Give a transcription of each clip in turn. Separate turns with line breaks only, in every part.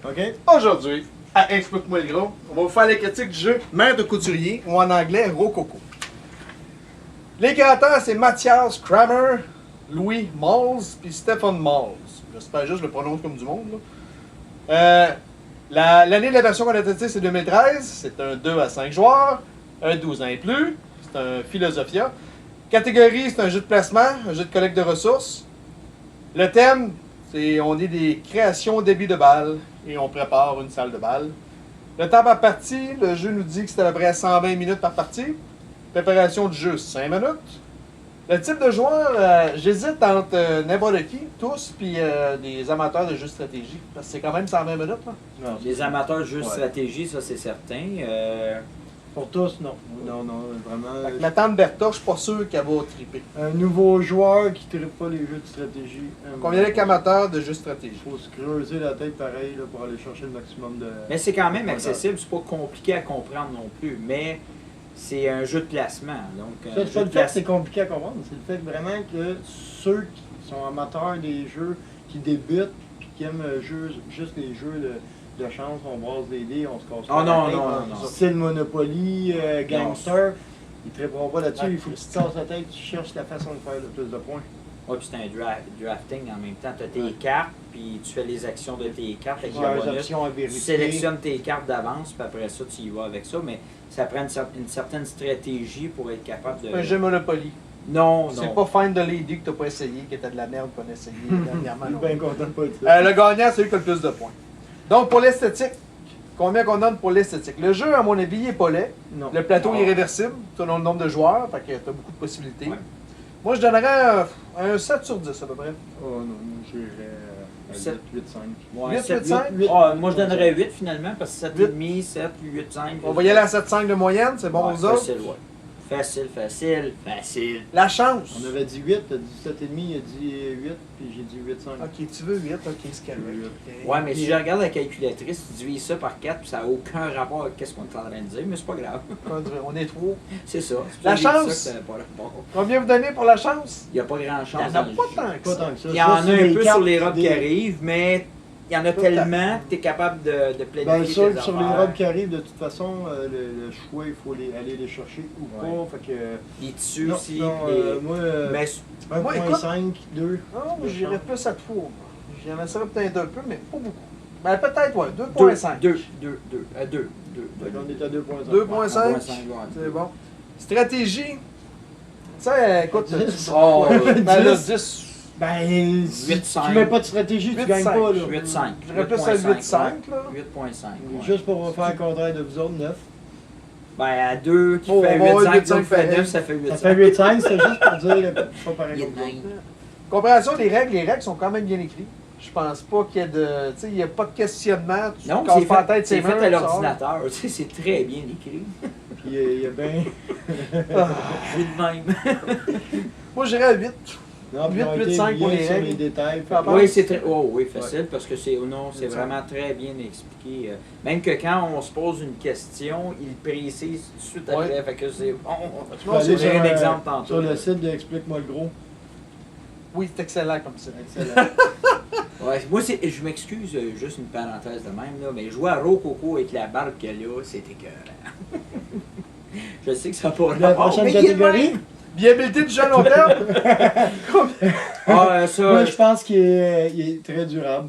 OK.
Aujourd'hui, à Explique-moi le gros, on va vous faire la critique du jeu Mère de couturier, ou en anglais Rococo. Les créateurs, c'est Mathias Kramer, Louis Malls, puis Stephen Malls. J'espère juste que je le prononce comme du monde. L'année de la version qu'on a testée, c'est 2013. C'est un 2 à 5 joueurs, un 12 ans et plus. C'est un Philosophia. Catégorie, c'est un jeu de placement, un jeu de collecte de ressources. Le thème, c'est on est des créations débit de balles et on prépare une salle de balles. Le temps par partie, le jeu nous dit que c'est à peu près 120 minutes par partie. Préparation du jeu, 5 minutes. Le type de joueur, j'hésite entre n'importe qui, tous, puis des amateurs de jeux de stratégie. Parce que c'est quand même 120 minutes. Là.
Non, les amateurs de jeux de stratégie, ça c'est certain.
Pour tous, non. Non, vraiment.
Ma tante Bertha, je suis pas sûr qu'elle va triper.
Un nouveau joueur qui ne tripe pas les jeux de stratégie.
Combien d'amateurs de jeux de stratégie?
Il faut se creuser la tête pareil là, pour aller chercher le maximum de.
Mais c'est quand même accessible, c'est pas compliqué à comprendre non plus. Mais c'est un jeu de placement. Donc,
Ça, c'est pas le fait que c'est compliqué à comprendre, c'est le fait vraiment que ceux qui sont amateurs des jeux, qui débutent, puis qui aiment juste les jeux de chance, on brasse des dés, on se casse
pas la tête. Non.
Style Monopoly, Gangster, ils ne triperont pas là-dessus, il faut que tu te casses la tête, tu cherches la façon de faire le plus de points.
Oui, puis c'est un drafting en même temps. Tu as tes cartes, puis tu fais les actions de tes cartes avec les bonus. Tu sélectionnes tes cartes d'avance, puis après ça, tu y vas avec ça. Mais ça prend une certaine stratégie pour être capable de.
Un jeu Monopoly.
Non.
C'est pas Find the Lady que t'as pas essayé, que t'as de la merde qu'on a essayé dernièrement.
Je suis bien content de pas être ça.
Le gagnant, c'est lui qui a le plus de points. Donc, pour l'esthétique, combien qu'on donne pour l'esthétique? Le jeu, à mon avis, il est pas laid.
Non.
Le plateau est réversible, selon le nombre de joueurs, fait que t'as beaucoup de possibilités.
Ouais.
Moi, je donnerais un 7 sur 10 à peu près.
Oh non, j'irais 8-5.
Ouais,
8, 5?
Moi, je donnerais 8 finalement, parce que 7,5, 7, 8, 5.
On va y aller à 7,5 de moyenne, c'est bon aux autres?
Facile, ouais. Facile.
La chance!
On avait dit 8, t'as dit 7,5, il a dit 8, puis j'ai dit 8,5.
Ok, tu veux 8, ok, c'est correct.
Ouais, mais si je regarde la calculatrice, tu divises ça par 4, puis ça n'a aucun rapport avec ce qu'on est en train de dire, mais c'est pas grave.
On est trop.
C'est ça.
La chance!
Ça pas rapport.
Combien vous donnez pour la chance?
Il n'y a pas grand chance.
Il n'y en a pas tant que ça.
Il y en a un peu sur les robes qui arrivent, mais il y en a tellement que tu es capable de planifier
Bien sûr,
tes
sur les
affaires.
robes qui arrivent, de toute façon, le choix, il faut aller les chercher ou pas. Fait que,
Les tissus
non,
aussi.
non, moi,
Mais
1,5, 2.
Non, j'irais plus à four. J'en essaierais peut-être un peu, mais pas beaucoup. Ben peut-être, ouais, 2,5.
2.
On est à 2,5.
2,5.
Ouais.
C'est bon. Stratégie. Tu sais, écoute,
10.
Oh,
ben là, 10.
Ben, si
8,5.
tu mets pas de stratégie, tu
8,5.
gagnes pas. Là.
8,5.
J'irais plus à 8,5, là.
8,5.
Juste pour faire le contraire de vous autres, 9.
Ben, à 2 qui
Oh,
fait
on va avoir
8,5,
8,5
qui fait 9,
pareil.
ça fait 8,5.
Ça fait 8,5, c'est juste pour dire pas pareil.
Il y a
comme
de
ça.
même.
Compréhension des règles, les règles sont quand même bien écrites. Je pense pas qu'il y ait de. Tu sais, il n'y a pas de questionnement. Tu
Non,
te casses
c'est
pas la tête,
fait
mains,
à
tu
l'ordinateur. Tu sais, c'est très bien écrit.
Puis il y a bien.
sors.
Je suis de même.
Moi, j'irais à 8.
Non, puis
8,
on a été
8,5 pour
bien
les
sur
règles.
les détails.
Ah,
Fait
Oui, c'est très facile parce que c'est
8,5.
vraiment très bien expliqué. Même que quand on se pose une question, il précise tout de suite après.
Ouais.
Fait que c'est bon.
tu
Non,
peux aller
c'est
un exemple tantôt.
sur le site de Explique-moi le gros.
Oui, c'est excellent comme ça.
Excellent.
Ouais, moi, je m'excuse, juste une parenthèse de même, là, mais jouer à Rococo avec la barbe qu'il y a là, c'est écœurant. Je sais que ça n'a pas
La
rapport,
prochaine
mais il est de
catégorie?
même.
Viabilité du jeu à long terme.
Ça,
Moi, je pense qu'il est très durable.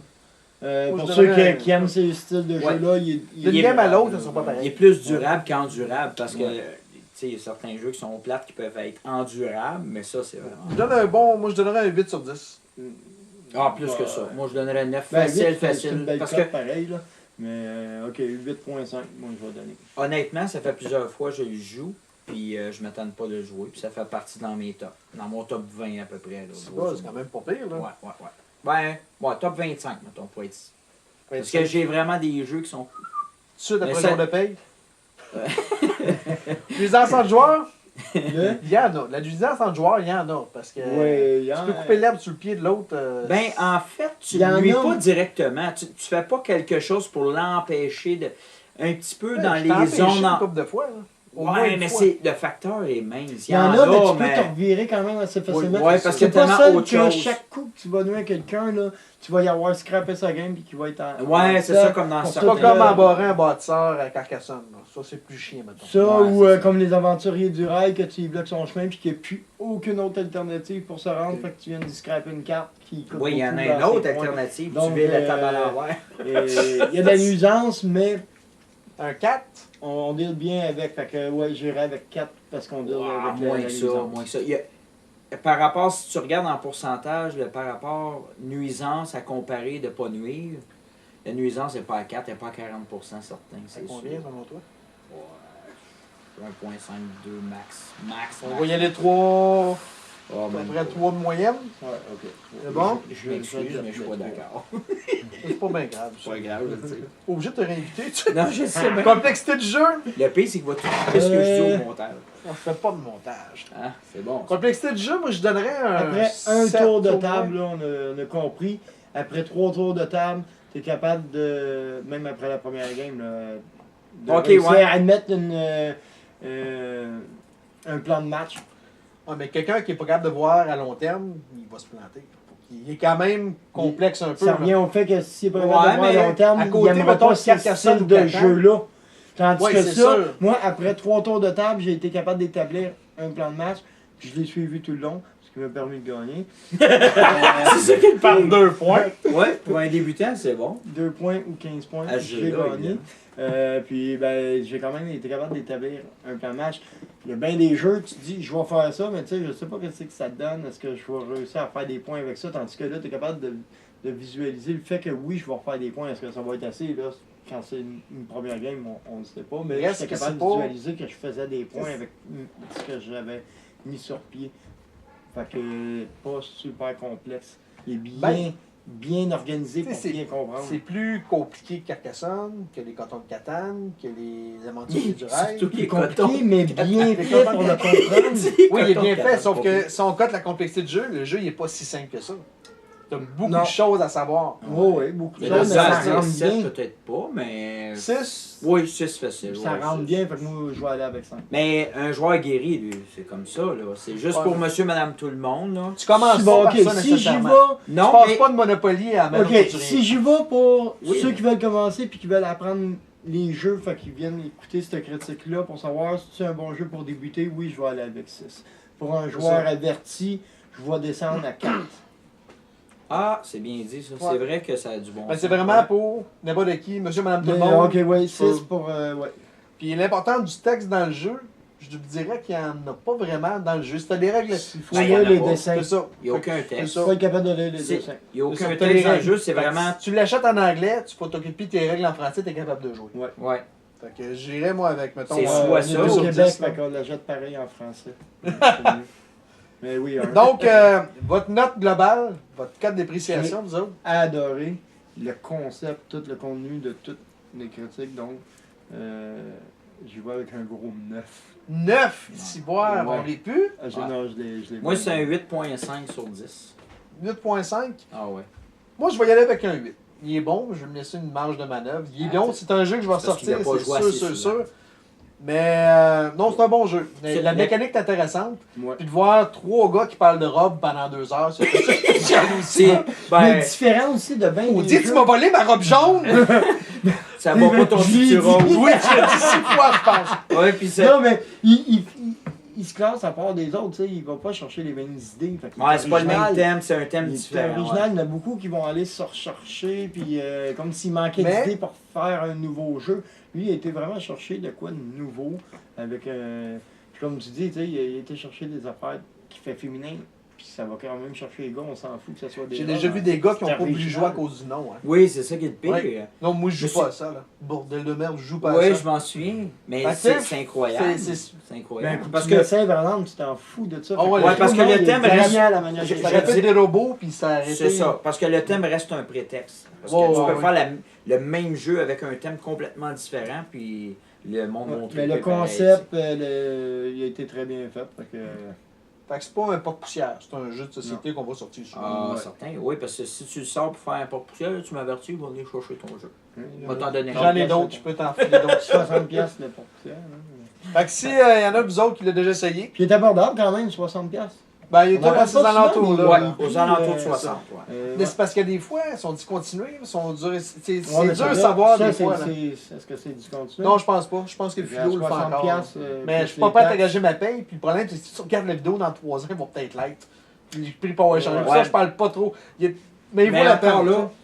Moi,
Pour
je
ceux
donnerais
qui aiment ces styles de
Ouais.
jeu-là,
D'une
est-
game à l'autre, ça sera pas
il est
pareil.
plus durable qu'endurable parce que,
Ouais.
tu sais, il y a certains jeux qui sont plates qui peuvent être endurables, mais ça, c'est vraiment.
Moi, je donnerais un 8 sur 10.
Ah, plus que ça. Moi, je donnerais 9
Ben,
facile,
8, c'est une
facile.
belle
Parce
cote
que,
pareil, là. Mais, OK, 8,5, moi, je vais donner.
honnêtement, ça fait plusieurs fois que je le joue, puis je m'attends pas de le jouer, puis ça fait partie dans mes tops. Dans mon top 20 à peu près. Là,
C'est quand même pas pire, là.
Ouais, top 25, mettons, pour être. Parce que j'ai vraiment des jeux qui sont.
Tout de suite après
Mais
le
ça-
jour de paye. Nuisance entre joueurs,
Le?
il y en a. La nuisance entre joueurs, il y en a. Parce que
Ouais,
tu peux couper l'herbe sur le pied de l'autre.
Ben, en fait, tu
Il y en
ne nuis
a.
pas directement. Tu fais pas quelque chose pour l'empêcher de. Un petit peu dans
Je t'ai
les
empêché
zones.
une couple de fois. Là. Au moins
Ouais,
une
mais
fois.
le facteur est mince.
Il y en a, mais tu peux
mais...
te revirer quand même assez facilement.
Ouais, parce que
c'est pas
tellement
seul
autre
que
chose.
chaque coup que tu vas nuire quelqu'un, là, tu vas y avoir scrappé sa game puis qu'il va être en.
Ouais, c'est ça, comme dans
pour
C'est
certains...
pas comme embarrer un bâtisseur à Carcassonne. Là. Ça, c'est plus chiant, maintenant.
Ça,
Ouais,
ou
c'est ça.
comme les aventuriers du rail, que tu y bloques son chemin puis qu'il n'y a plus aucune autre alternative pour se rendre, fait que tu viens de scraper une carte qui coûte
Oui, il y en a
beaucoup
une
dans
autre
ses points.
alternative.
Donc,
Tu veux la table à l'envers.
Il y a de la nuisance, mais
Un 4?
on deal bien avec. Fait que, ouais, j'irai avec 4 parce qu'on deal avec
Moins
la
que ça,
nuisance.
moins que ça. Par rapport, si tu regardes en pourcentage, par rapport nuisance à comparer de pas nuire, la nuisance n'est pas à 4, elle n'est pas à 40%, certain, c'est sûr.
Combien, selon toi?
Ouais, 1.52 max. Max.
On va y aller 3.
Oh,
À peu
même
près
pas.
3 de moyenne.
Ouais, ok.
C'est bon?
Je m'excuse, mais je suis pas d'accord.
C'est pas bien grave.
C'est pas grave, je sais.
Obligé de te réinviter, tu
Non, je sais bien.
Complexité du jeu?
Le pire, c'est qu'il va tout couper ce que je dis au montage.
On fait pas de montage.
Ah, c'est bon.
Complexité du jeu, moi je donnerais un.
Après un
7
tour de
au
table,
moins.
là, on a compris. Après 3 tours de table, tu es capable de, même après la première game, là, de
Ok,
réussir
ouais.
à admettre un plan de match.
Ouais, mais quelqu'un qui est pas capable de voir à long terme, il va se planter. Il est quand même complexe un peu.
Ça
là.
revient au fait que s'il est pas
Ouais,
capable de voir
mais
à long terme,
à
il
côté,
n'aimera
mettons,
pas ce
Carcassonne
style
ou
de
Catan.
jeu-là. Tandis
Ouais,
que
c'est
ça,
sûr.
moi, après 3 tours de table, j'ai été capable d'établir un plan de match. Puis je l'ai suivi tout le long, ce qui m'a permis de gagner.
C'est ça qui est
Par 2 points.
Ouais, pour un débutant, c'est bon.
2 points ou 15 points,
À ce
j'ai
jeu-là,
gagné. Puis ben, j'ai quand même été capable d'établir un plan de match. Il y a bien des jeux, tu te dis, je vais faire ça, mais tu sais, je sais pas ce que ça te donne. Est-ce que je vais réussir à faire des points avec ça? Tandis que là, tu es capable de visualiser le fait que oui, je vais refaire des points. Est-ce que ça va être assez? Là, quand c'est une première game, on ne sait pas. Mais
Reste
j'étais
que
capable
c'est
de
pas-
visualiser que je faisais des points avec ce que j'avais mis sur pied. Fait que pas super complexe. Il est
Ben,
bien organisé pour
c'est-
bien comprendre.
C'est plus compliqué que Carcassonne, que les cantons de Catane, que les aventuriers du rail.
Surtout
Il est
cotons.
compliqué, mais bien
Les
fait
cotons
pour
de
le comprendre.
Oui, il est bien
Cotons de
fait, sauf
Catane,
que si on cote la complexité du jeu, le jeu il est pas si simple que ça. T'as beaucoup
Non.
de choses à savoir.
Oui, beaucoup de
Mais
choses,
là,
mais ça
ça,
rentre
7
bien.
peut-être pas, mais...
6.
Oui, 6 facile.
Ça
ouais,
rentre
six.
bien, fait que moi, je vais aller avec 5.
Mais un joueur guéri, lui, c'est comme ça, là. C'est juste
Ouais.
pour monsieur, madame, tout le monde, là.
Tu commences
Si,
pas
bon,
par
ok,
ça
si j'y
nécessairement.
vais,
Tu
Non,
passes
mais...
pas de Monopoly à Manon
ok,
Couturier.
si j'y vais pour
Oui.
ceux qui veulent commencer puis qui veulent apprendre les jeux, fait qu'ils viennent écouter cette critique-là pour savoir si c'est un bon jeu pour débuter, oui, je vais aller avec 6. Pour un joueur
ça.
averti, je vais descendre à 4.
Ah, c'est bien dit, ça.
Ouais.
C'est vrai que ça a du bon
Ben,
sens.
c'est vraiment pour n'importe qui, monsieur, madame, tout le
Mais,
monde.
ok, ouais, 6
Faut-
pour. Ouais.
Puis l'important du texte dans le jeu, je dirais qu'il n'y en a pas vraiment dans le jeu. C'est des règles.
Il faut
Ben,
lire
y en a
les
pas.
dessins.
C'est ça.
Il n'y a aucun
C'est
texte.
ça.
Faut être capable de lire les
C'est-
dessins.
Il n'y a
C'est
aucun
ça, t'as les
texte dans le
règles.
jeu, c'est
Fait que
vraiment...
si tu l'achètes en anglais, tu peux t'occuper de tes règles en français, tu es capable de jouer.
Ouais.
Fait que j'irais moi avec, mettons,
C'est
un-
soit
on
ça
est
ou
au
10,
Québec,
là.
fait qu'on la jette pareil en français. C'est mieux. Mais oui, un.
Donc, votre note globale, votre code dépréciation, vous autres?
Adoré le concept, tout le contenu de toutes les critiques, donc j'y vais avec un gros 9.
9, si boire,
Ouais.
on l'est plus.
Ah,
Ouais.
non, je l'ai
Moi,
bien.
c'est un 8.5 sur 10.
8.5.
Ah ouais.
Moi, je vais y aller avec un 8. Il est bon, je vais me laisser une marge de manœuvre. Il est
Ah,
bon, c'est un jeu que je vais
c'est parce qu'il
sortir,
a pas
c'est
joué
sûr,
assez
sûr,
souvent.
sûr. Mais non, c'est un bon jeu.
C'est-
La
mais-
mécanique est intéressante.
Ouais.
Puis de voir 3 gars qui parlent de robe pendant 2 heures, c'est spécial aussi.
C'est...
Mais
Ben,
différent aussi de bien
On
des
dit, tu
jeux.
m'as volé ma robe jaune!
ça va pas ton
Je l'ai
futur rose.
dit.
Oui, tu l'as dit 6 fois, je pense.
Ouais, puis c'est...
Non, mais il se classe à part des autres, tu sais, il va pas chercher les mêmes idées. Fait que
Ouais, c'est pas le
original.
même thème, c'est un thème
Il est
différent.
original,
ouais.
il y en a beaucoup qui vont aller se rechercher, puis comme s'il manquait
Mais-
d'idées pour faire un nouveau jeu. Lui, il a été vraiment chercher de quoi de nouveau, avec, comme tu dis, tu sais, il a été chercher des affaires qui fait féminin, puis ça va quand même chercher les gars, on s'en fout que ce soit des
J'ai
gars,
déjà
hein.
vu des gars qui n'ont
C'est
pas voulu
original.
jouer à cause du nom. Hein.
Oui, c'est ça qui est le pire.
Ouais. Non, moi, je
Je
joue pas à ça. Là. Bordel de merde, je joue pas à
Oui,
ça.
je m'en souviens. Mais
Fait que
c'est
c'est-
incroyable.
c'est-
C'est
Ben,
incroyable.
parce
Parce
que
que
Saint par exemple, tu t'en fous de ça.
Ah
Fait
ouais,
que
ouais,
parce que le
il est
thème
génial,
reste-
la manière
je-
de
je-
Ça
faire.
répète des robots, puis ça a arrêté.
c'est ça. Parce que le thème reste un prétexte. Parce que
Ouais,
tu
ouais,
peux
ouais.
faire le même jeu avec un thème complètement différent, puis le monde
Ouais,
montre
mais le concept, il a été très bien fait. Fait que,
Fait que c'est pas un porte-poussière, c'est un jeu de société qu'on va sortir sur.
Ah,
Ouais.
certain. Oui, parce que si tu le sors pour faire un porte-poussière, tu m'avertis, ils vont venir chercher ton jeu.
hein,
On va t'en donner
J'en ai d'autres, je peux t'en filer d'autres.
60 piastres le porte-poussière. Hein.
Fait que si y en a de vous autres qui l'ont déjà essayé,
Puis il est abordable quand même, 60$.
ben il est
On en
à ces
parle pas
alentours
souvent,
là.
Ouais,
mais-
aux alentours de
Euh,
60. Ouais.
Mais c'est parce que des fois, ils sont discontinués, ils sont durs. C'est
Ouais, mais
dur de
ça,
savoir
ça,
des fois. là.
Est-ce que c'est discontinué?
Non, je pense pas. Je pense que le philo le fait encore. Mais je suis pas prêt à t'engager ma paye. Puis le problème, c'est que si tu regardes la vidéo dans 3 ans, ils vont peut-être l'être. Puis le prix pas changer.
Ouais.
Ça, je parle pas trop. Mais il vaut
Mais
la peine.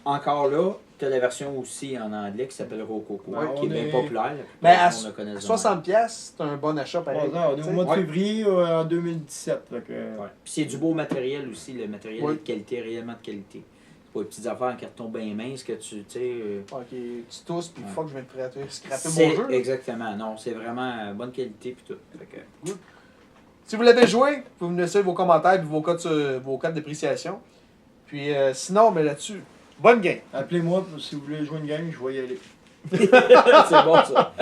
encore là, tu as la version aussi en anglais qui s'appelle Rococo,
Ouais,
qui est bien populaire.
Mais à
Tout le monde le connaît de
60$, c'est un bon achat pareil.
On est au mois de
Ouais.
février en 2017. Fait que,
même. Ouais. Puis c'est du beau matériel aussi, le matériel
Oui.
est de qualité, réellement de qualité. C'est pas des petites affaires en carton bien mince que tu sais.
Ok, tu tousses, puis
Ouais.
fuck, je viens de scraper
C'est
mon jeu.
exactement, non, c'est vraiment bonne qualité puis tout. Fait que,
Si vous l'avez joué, vous pouvez me laisser vos commentaires et vos codes d'appréciation. Puis sinon, mais là-dessus, bonne game.
appelez-moi si vous voulez jouer une game, je vais y aller.
c'est bon ça.